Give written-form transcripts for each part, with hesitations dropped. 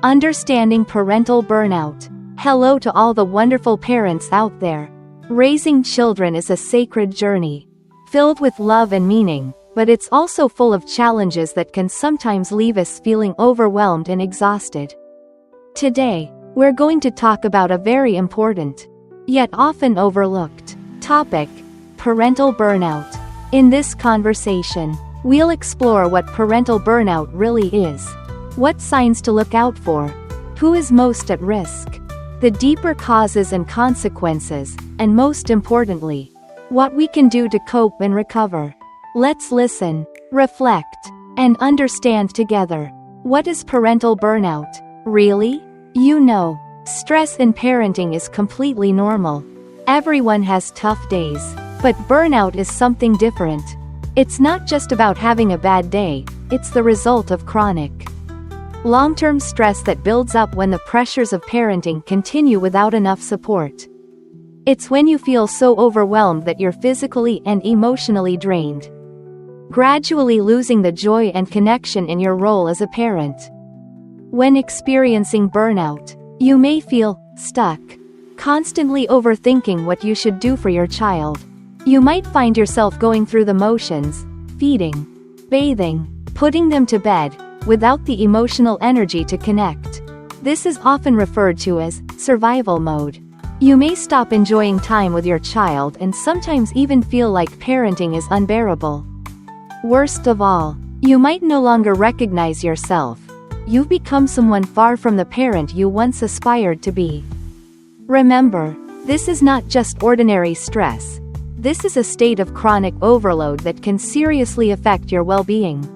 Understanding parental burnout. Hello to all the wonderful parents out there. Raising children is a sacred journey, filled with love and meaning, but it's also full of challenges that can sometimes leave us feeling overwhelmed and exhausted. Today, we're going to talk about a very important, yet often overlooked, topic: parental burnout. In this conversation, we'll explore what parental burnout really is, what signs to look out for, who is most at risk, the deeper causes and consequences, and most importantly, what we can do to cope and recover. Let's listen, reflect, and understand together. What is parental burnout, really? You know, stress in parenting is completely normal. Everyone has tough days, but burnout is something different. It's not just about having a bad day, it's the result of chronic, long-term stress that builds up when the pressures of parenting continue without enough support. It's when you feel so overwhelmed that you're physically and emotionally drained, gradually losing the joy and connection in your role as a parent. When experiencing burnout, you may feel stuck, constantly overthinking what you should do for your child. You might find yourself going through the motions, feeding, bathing, putting them to bed, without the emotional energy to connect. This is often referred to as survival mode. You may stop enjoying time with your child and sometimes even feel like parenting is unbearable. Worst of all, you might no longer recognize yourself. You've become someone far from the parent you once aspired to be. Remember, this is not just ordinary stress. This is a state of chronic overload that can seriously affect your well-being.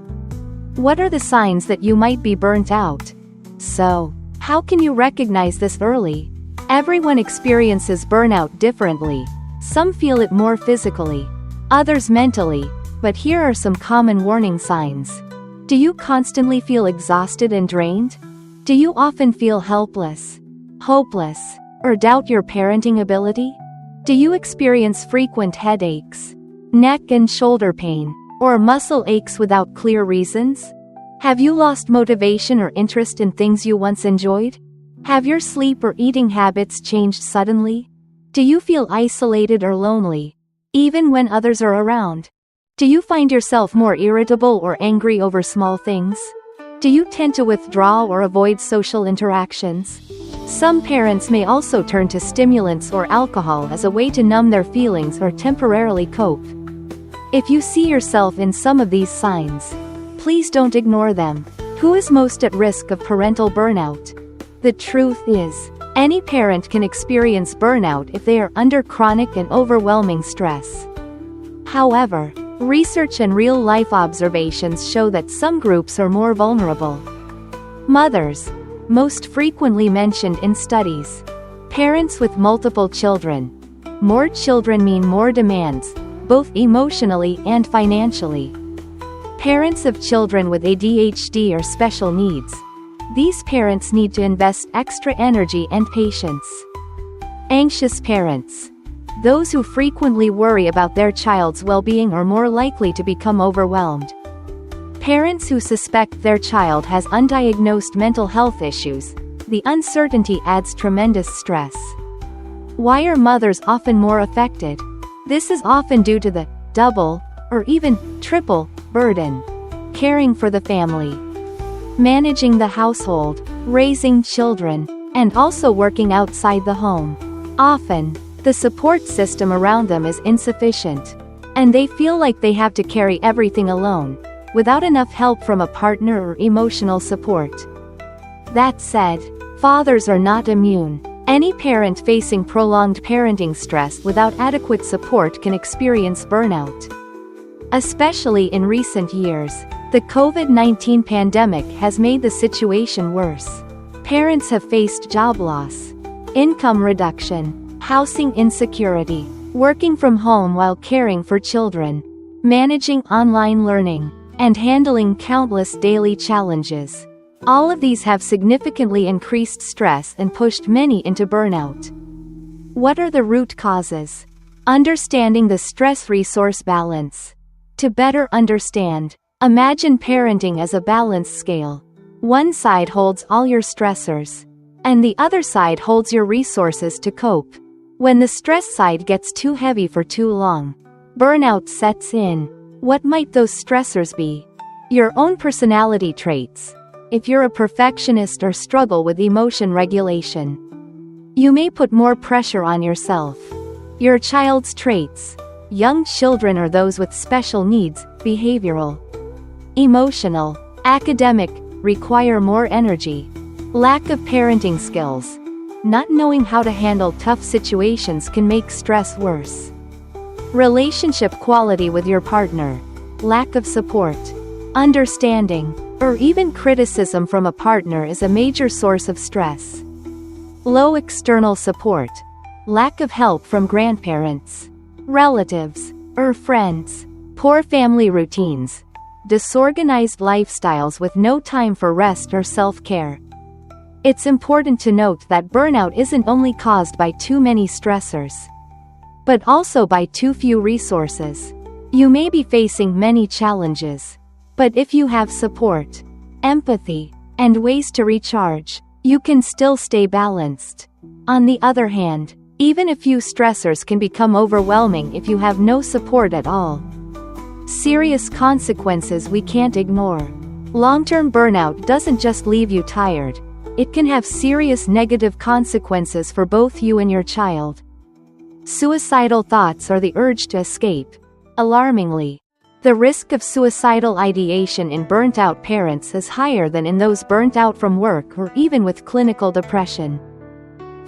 What are the signs that you might be burnt out? So, how can you recognize this early? Everyone experiences burnout differently. Some feel it more physically, others mentally, but here are some common warning signs. Do you constantly feel exhausted and drained? Do you often feel helpless, hopeless, or doubt your parenting ability? Do you experience frequent headaches, neck and shoulder pain, or muscle aches without clear reasons? Have you lost motivation or interest in things you once enjoyed? Have your sleep or eating habits changed suddenly? Do you feel isolated or lonely, even when others are around? Do you find yourself more irritable or angry over small things? Do you tend to withdraw or avoid social interactions? Some parents may also turn to stimulants or alcohol as a way to numb their feelings or temporarily cope. If you see yourself in some of these signs, please don't ignore them. Who is most at risk of parental burnout? The truth is, any parent can experience burnout if they are under chronic and overwhelming stress. However, research and real-life observations show that some groups are more vulnerable. Mothers, most frequently mentioned in studies. Parents with multiple children. More children mean more demands, both emotionally and financially. Parents of children with ADHD or special needs. These parents need to invest extra energy and patience. Anxious parents. Those who frequently worry about their child's well-being are more likely to become overwhelmed. Parents who suspect their child has undiagnosed mental health issues. The uncertainty adds tremendous stress. Why are mothers often more affected? This is often due to the double, or even triple, burden. Caring for the family, managing the household, raising children, and also working outside the home. Often, the support system around them is insufficient, and they feel like they have to carry everything alone, without enough help from a partner or emotional support. That said, fathers are not immune. Any parent facing prolonged parenting stress without adequate support can experience burnout. Especially in recent years, the COVID-19 pandemic has made the situation worse. Parents have faced job loss, income reduction, housing insecurity, working from home while caring for children, managing online learning, and handling countless daily challenges. All of these have significantly increased stress and pushed many into burnout. What are the root causes? Understanding the stress-resource balance. To better understand, imagine parenting as a balance scale. One side holds all your stressors, and the other side holds your resources to cope. When the stress side gets too heavy for too long, burnout sets in. What might those stressors be? Your own personality traits. If you're a perfectionist or struggle with emotion regulation, you may put more pressure on yourself. Your child's traits. Young children or those with special needs, behavioral, emotional, academic, require more energy. Lack of parenting skills. Not knowing how to handle tough situations can make stress worse. Relationship quality with your partner. Lack of support, understanding, or even criticism from a partner is a major source of stress. Low external support. Lack of help from grandparents, relatives, or friends. Poor family routines. Disorganized lifestyles with no time for rest or self-care. It's important to note that burnout isn't only caused by too many stressors, but also by too few resources. You may be facing many challenges, but if you have support, empathy, and ways to recharge, you can still stay balanced. On the other hand, even a few stressors can become overwhelming if you have no support at all. Serious consequences we can't ignore. Long-term burnout doesn't just leave you tired. It can have serious negative consequences for both you and your child. Suicidal thoughts or the urge to escape. Alarmingly, the risk of suicidal ideation in burnt-out parents is higher than in those burnt out from work or even with clinical depression.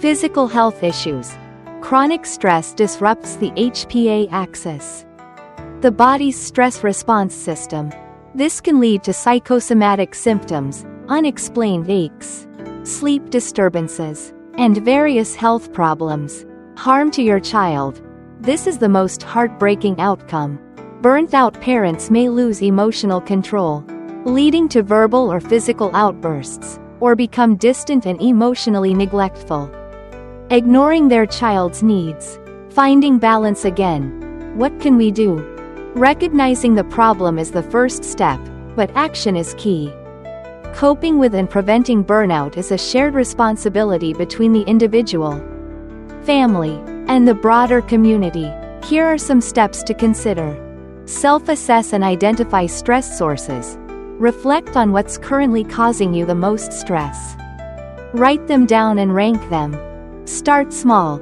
Physical health issues. Chronic stress disrupts the HPA axis, the body's stress response system. This can lead to psychosomatic symptoms, unexplained aches, sleep disturbances, and various health problems. Harm to your child. This is the most heartbreaking outcome. Burnt-out parents may lose emotional control, leading to verbal or physical outbursts, or become distant and emotionally neglectful, ignoring their child's needs. Finding balance again. What can we do? Recognizing the problem is the first step, but action is key. Coping with and preventing burnout is a shared responsibility between the individual, family, and the broader community. Here are some steps to consider. Self-assess and identify stress sources. Reflect on what's currently causing you the most stress. Write them down and rank them. Start small.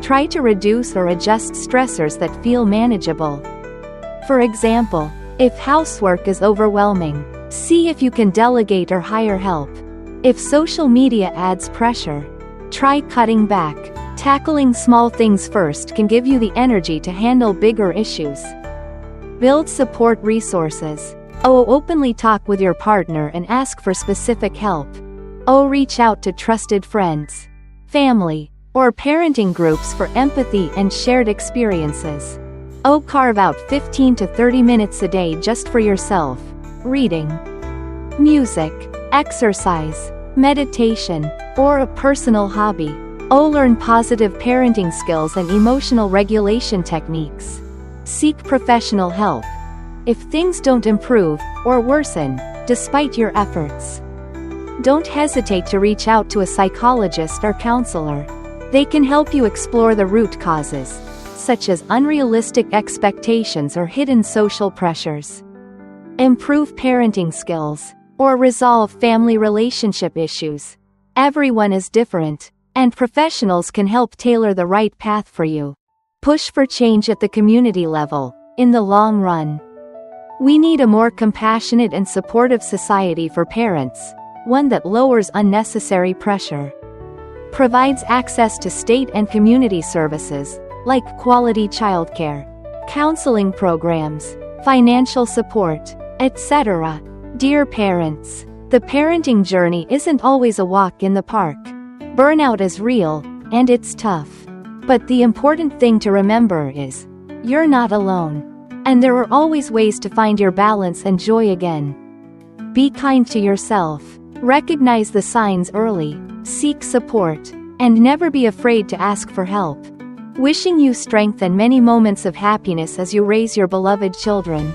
Try to reduce or adjust stressors that feel manageable. For example, if housework is overwhelming, see if you can delegate or hire help. If social media adds pressure, try cutting back. Tackling small things first can give you the energy to handle bigger issues. Build support resources. Openly talk with your partner and ask for specific help. Reach out to trusted friends, family, or parenting groups for empathy and shared experiences. Carve out 15 to 30 minutes a day just for yourself. Reading, music, exercise, meditation, or a personal hobby. Learn positive parenting skills and emotional regulation techniques. Seek professional help if things don't improve or worsen despite your efforts. Don't hesitate to reach out to a psychologist or counselor. They can help you explore the root causes, such as unrealistic expectations or hidden social pressures. Improve parenting skills or resolve family relationship issues. Everyone is different, and professionals can help tailor the right path for you. Push for change at the community level. In the long run, we need a more compassionate and supportive society for parents, one that lowers unnecessary pressure, provides access to state and community services, like quality childcare, counseling programs, financial support, etc. Dear parents, the parenting journey isn't always a walk in the park. Burnout is real, and it's tough. But the important thing to remember is, you're not alone. And there are always ways to find your balance and joy again. Be kind to yourself. Recognize the signs early. Seek support. And never be afraid to ask for help. Wishing you strength and many moments of happiness as you raise your beloved children.